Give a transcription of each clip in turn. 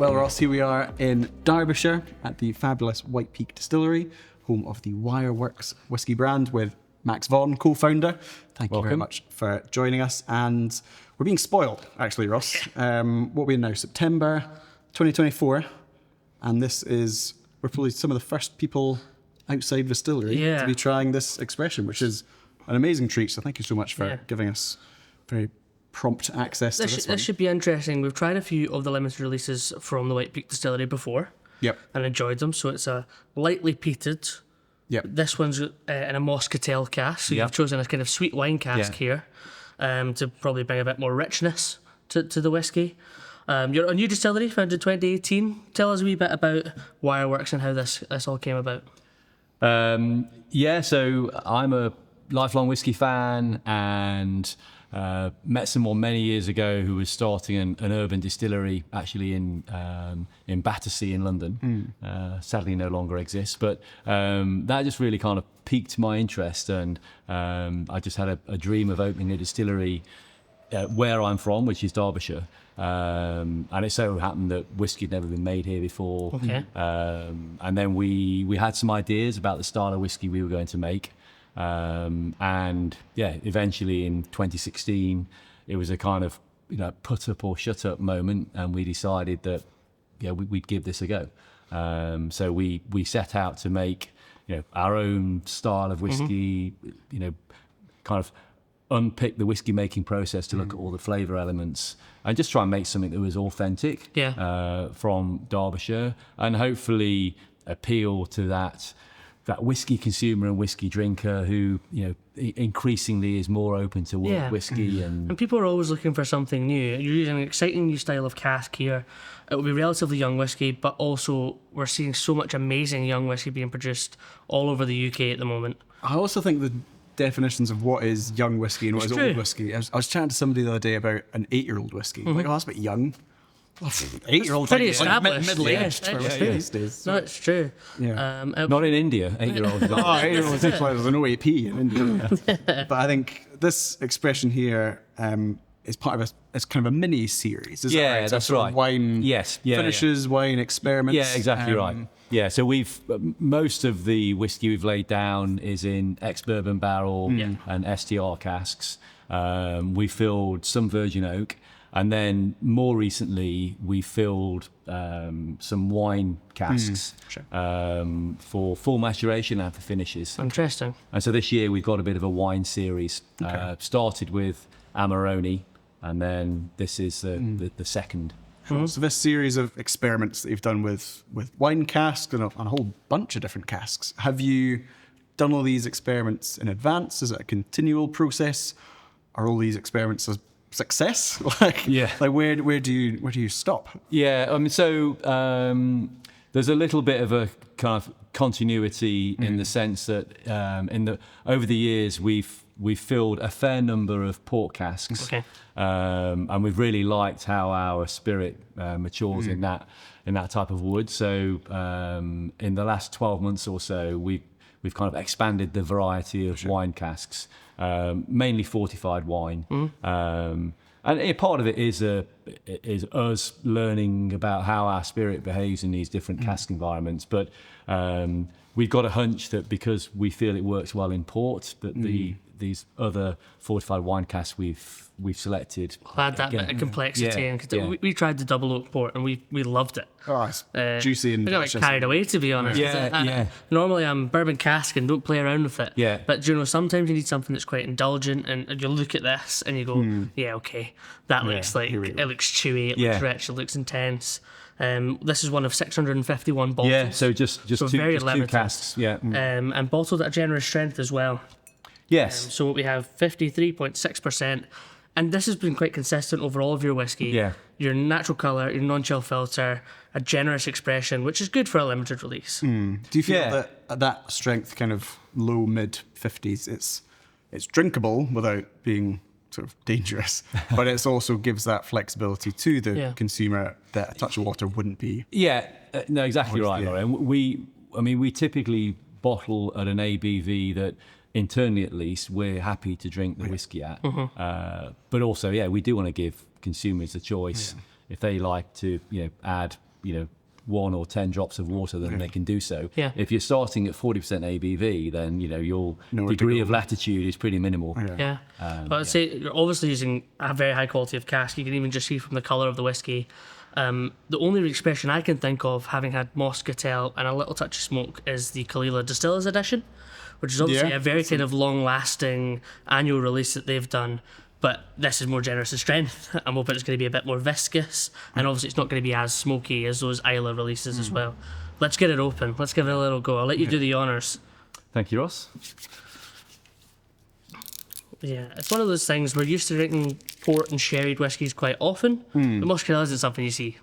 Well, Ross, here we are in Derbyshire at the fabulous White Peak Distillery, home of the Wireworks whisky brand with Max Vaughan, co-founder. Thank you very much for joining us. And we're being spoiled, actually, Ross. What are we in now? September 2024. And we're probably some of the first people outside distillery to be trying this expression, which is an amazing treat. So thank you so much for giving us very prompt access to this one. This should be interesting. We've tried a few of the limited releases from the White Peak Distillery before. Yep. And enjoyed them. So it's a lightly peated. Yep. This one's in a Moscatel cask. So you've chosen a kind of sweet wine cask here to probably bring a bit more richness to the whiskey. You're a new distillery, founded in 2018. Tell us a wee bit about Wireworks and how this all came about. So I'm a lifelong whiskey fan and met someone many years ago who was starting an urban distillery actually in Battersea in London. Sadly no longer exists, but that just really kind of piqued my interest, and I just had a dream of opening a distillery where I'm from, which is Derbyshire. And it so happened that whiskey had never been made here before. Okay. And then we had some ideas about the style of whiskey we were going to make. Eventually in 2016, it was a kind of put up or shut up moment, and we decided that we'd give this a go. So we set out to make our own style of whiskey, kind of unpick the whiskey making process to look at all the flavour elements and just try and make something that was authentic from Derbyshire, and hopefully appeal to that whiskey consumer and whiskey drinker who increasingly is more open to world whiskey. And people are always looking for something new. You're using an exciting new style of cask here. It will be relatively young whiskey, but also we're seeing so much amazing young whiskey being produced all over the UK at the moment. I also think the definitions of what is young whiskey and what is old whiskey. I was chatting to somebody the other day about an 8-year-old whiskey. Like, that's a bit young. 8-year-old, pretty established. Middle-aged. No, it's true. Yeah. Not in India, 8-year-olds. 8-year-olds, there's no AP in India. But I think this expression here is part of it's kind of a mini series. Is that right? That's right. Wine finishes, wine experiments. Yeah, exactly right. Yeah, so most of the whiskey we've laid down is in ex-bourbon barrel and STR casks. We filled some virgin oak, and then more recently we filled some wine casks for full maturation and for finishes. Interesting. And so this year we've got a bit of a wine series. Started with Amarone, and then this is the second. So this series of experiments that you've done with wine casks and a whole bunch of different casks, have you done all these experiments in advance? Is it a continual process? Are all these experiments a success? Where do you stop? Yeah, there's a little bit of a kind of continuity in the sense that over the years we've filled a fair number of port casks, and we've really liked how our spirit matures in that type of wood. So in the last 12 months or so, we've kind of expanded the variety of wine casks, mainly fortified wine. And part of it is us learning about how our spirit behaves in these different cask environments. But we've got a hunch that because we feel it works well in port, that these other fortified wine casks we've selected add that bit of complexity in. Cause we tried the double oak port and we loved it. Oh, it's juicy and delicious. I got carried away, to be honest. Normally I'm bourbon cask and don't play around with it. Yeah. But sometimes you need something that's quite indulgent, and you look at this and you go, that looks like it looks chewy, it looks rich, it looks intense. This is one of 651 bottles. Yeah, so just very two limited. casks. Yeah. And bottled at a generous strength as well. Yes. So we have 53.6%, and this has been quite consistent over all of your whiskey. Yeah. Your natural colour, your non-chill filter, a generous expression, which is good for a limited release. Do you feel that at that strength, kind of low mid 50s, it's drinkable without being sort of dangerous, but it also gives that flexibility to the consumer that a touch of water wouldn't be? Yeah, no, exactly right, Laurie. We typically bottle at an ABV that internally, at least, we're happy to drink the whiskey at. But also, we do want to give consumers a choice if they like to, add 1 or 10 drops of water, then they can do so. Yeah. If you're starting at 40% ABV, then your degree of latitude is pretty minimal. Yeah. But I'd say you're obviously using a very high quality of cask. You can even just see from the colour of the whiskey. The only expression I can think of, having had Moscatel and a little touch of smoke, is the Kalila Distillers Edition, which is obviously a very kind of long-lasting annual release that they've done. But this is more generous in strength. I'm hoping it's going to be a bit more viscous, and obviously it's not going to be as smoky as those Isla releases as well. Let's get it open. Let's give it a little go. I'll let you do the honours. Thank you, Ross. Yeah, it's one of those things we're used to drinking port and sherried whiskies quite often. But Moscatel isn't something you see.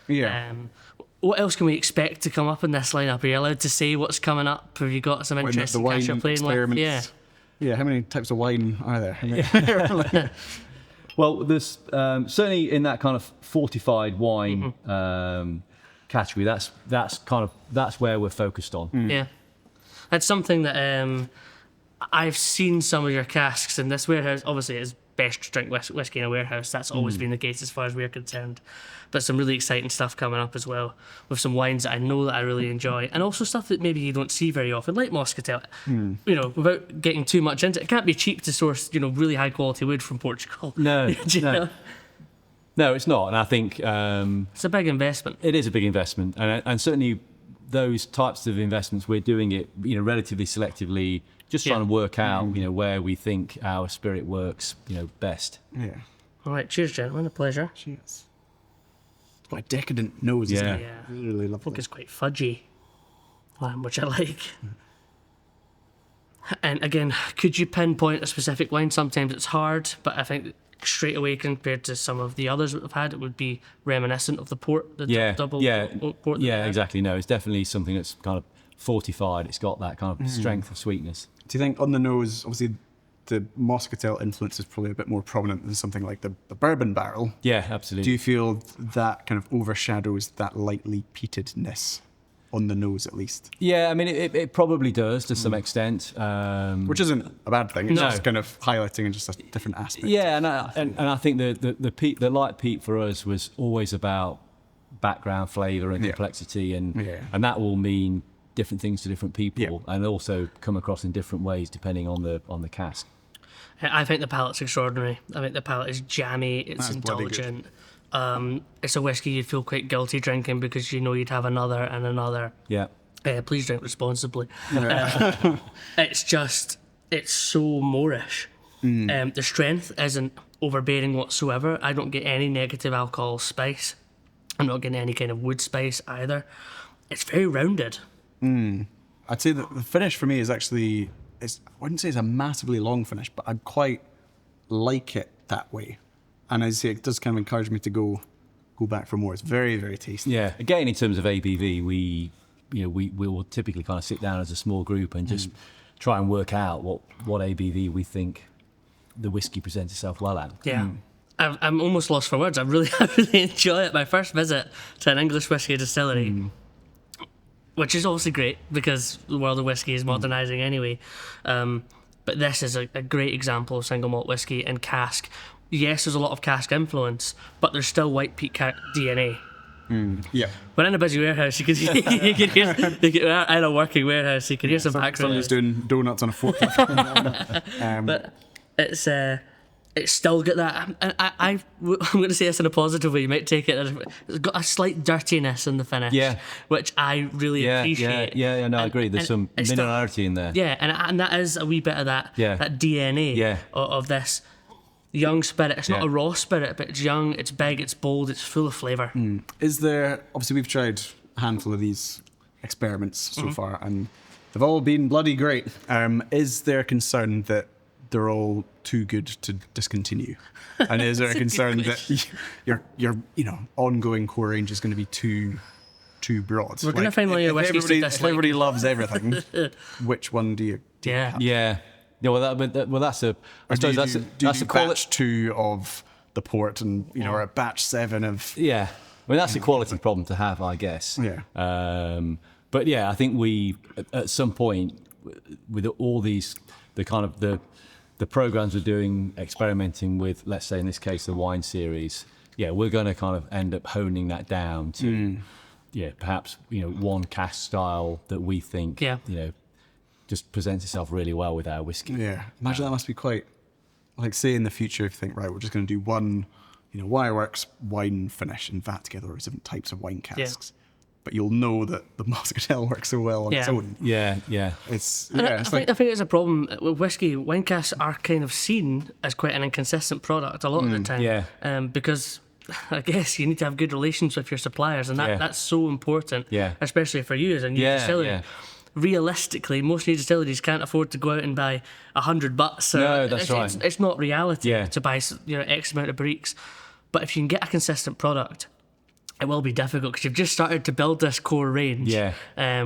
Yeah. What else can we expect to come up in this lineup? Are you allowed to say what's coming up? Have you got some interesting cash you're playing with? Yeah. Yeah, how many types of wine are there? Well, there's certainly in that kind of fortified wine category. That's where we're focused on. Yeah, that's something that I've seen some of your casks in this warehouse. Obviously, it's best to drink whiskey in a warehouse. That's always been the case as far as we're concerned. But some really exciting stuff coming up as well, with some wines that I know that I really enjoy, and also stuff that maybe you don't see very often, like Moscatel. Without getting too much into it, it can't be cheap to source, really high quality wood from Portugal. No, no, it's not. And I think it's a big investment. It is a big investment, and certainly those types of investments, we're doing it, relatively selectively, just trying to work out, where we think our spirit works, best. Yeah. All right, cheers, gentlemen. A pleasure. Cheers. It's got a decadent nose, isn't it? Yeah. Really lovely. I think it's quite fudgy, which I like. And again, could you pinpoint a specific wine? Sometimes it's hard, but I think straight away compared to some of the others that we've had, it would be reminiscent of the port, the double port. Yeah, exactly. No, it's definitely something that's kind of fortified. It's got that kind of strength of sweetness. Do you think on the nose, obviously, the Moscatel influence is probably a bit more prominent than something like the bourbon barrel? Yeah, absolutely. Do you feel that kind of overshadows that lightly peatedness on the nose, at least? Yeah, I mean, it probably does to some extent. Which isn't a bad thing. It's just kind of highlighting just a different aspect. Yeah, and I think the light peat for us was always about background flavour and complexity, and that will mean different things to different people, and also come across in different ways depending on the cask. I think the palate's extraordinary. I think the palate is jammy. It's indulgent. It's a whiskey you'd feel quite guilty drinking because you'd have another and another. Yeah. Please drink responsibly. It's so Moorish. The strength isn't overbearing whatsoever. I don't get any negative alcohol spice. I'm not getting any kind of wood spice either. It's very rounded. I'd say that the finish for me is actually, I wouldn't say it's a massively long finish, but I quite like it that way. And as I say, it does kind of encourage me to go back for more. It's very, very tasty. Yeah. Again, in terms of ABV, we will typically kind of sit down as a small group and just try and work out what ABV we think the whiskey presents itself well at. Yeah. I'm almost lost for words. I really enjoy it. My first visit to an English whiskey distillery, which is obviously great because the world of whiskey is modernising anyway. But this is a great example of single malt whiskey and cask. Yes, there's a lot of cask influence, but there's still White Peak DNA. Yeah. We're in a busy warehouse. You can hear, in a working warehouse, you can hear some background. Somebody's doing donuts on a forklift. But it's still got that. I'm going to say this in a positive way. You might take it. It's got a slight dirtiness in the finish, which I really appreciate. Yeah, no, I agree. There's some minerality in there. Yeah, and that is a wee bit of that DNA of this young spirit. It's not a raw spirit, but it's young, it's big, it's bold, it's full of flavour. Is there, obviously we've tried a handful of these experiments so far, and they've all been bloody great. Is there a concern that they're all too good to discontinue? And is there a concern that your ongoing core range is going to be too broad? We're going to find one of your whiskies to dislike. If everybody loves everything, which one do you have? Yeah, that's a. I suppose that's a batch 2 of the port, and or a batch 7 of. Yeah, I mean that's a quality problem to have, I guess. Yeah. But yeah, I think we at some point with all these the programs we're doing, experimenting with, let's say in this case the wine series. Yeah, we're going to kind of end up honing that down to perhaps one cask style that we think just presents itself really well with our whiskey. Yeah, imagine that must be quite like, say in the future if you think, right, we're just going to do one, Wireworks wine finish and vat together, or different types of wine casks. But you'll know that the Moscatel works so well on its own. Yeah. I think it's a problem with whiskey. Wine casks are kind of seen as quite an inconsistent product a lot of the time. Yeah. Because I guess you need to have good relations with your suppliers, and that's so important. Yeah. Especially for you as a new distillery. Yeah. Realistically, most new distilleries can't afford to go out and buy 100 butts. No, that's right. It's not reality to buy X amount of barriques. But if you can get a consistent product, it will be difficult because you've just started to build this core range,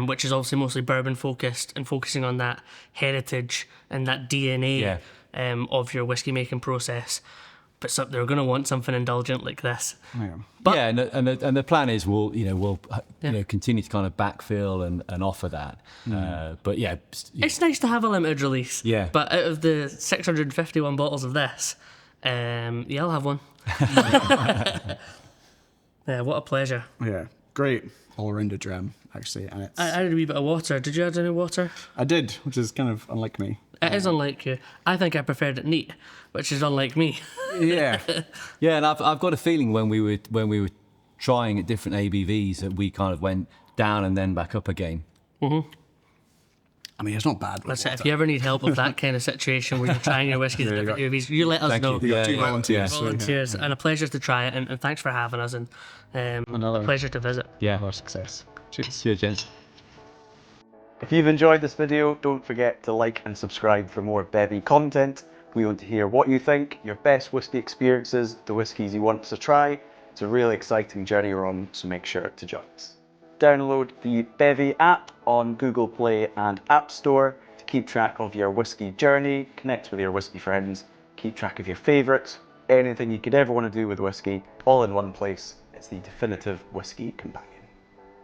which is obviously mostly bourbon focused and focusing on that heritage and that DNA of your whiskey making process. But they're going to want something indulgent like this. Yeah. But and the plan is we'll continue to kind of backfill and offer that. But it's nice to have a limited release. Yeah. But out of the 651 bottles of this, I'll have one. Yeah, what a pleasure. Yeah, great all-rounded dram, actually. And I added a wee bit of water. Did you add any water? I did, which is kind of unlike me. It is unlike you. I think I preferred it neat, which is unlike me. Yeah. Yeah, and I've got a feeling when we were trying at different ABVs that we kind of went down and then back up again. Mm-hmm. I mean, it's not bad. That's it. If you ever need help with that kind of situation where you're trying your whiskey at different ABVs, you let us know. You got two volunteers. And a pleasure to try it, and thanks for having us, and Another pleasure to visit. Yeah. Our success. Cheers. Cheers, gents. If you've enjoyed this video, don't forget to like and subscribe for more Bevvy content. We want to hear what you think, your best whiskey experiences, the whiskies you want us to try. It's a really exciting journey we're on, so make sure to join us. Download the Bevvy app on Google Play and App Store to keep track of your whiskey journey, connect with your whiskey friends, keep track of your favourites, anything you could ever want to do with whiskey, all in one place. It's the definitive whiskey companion.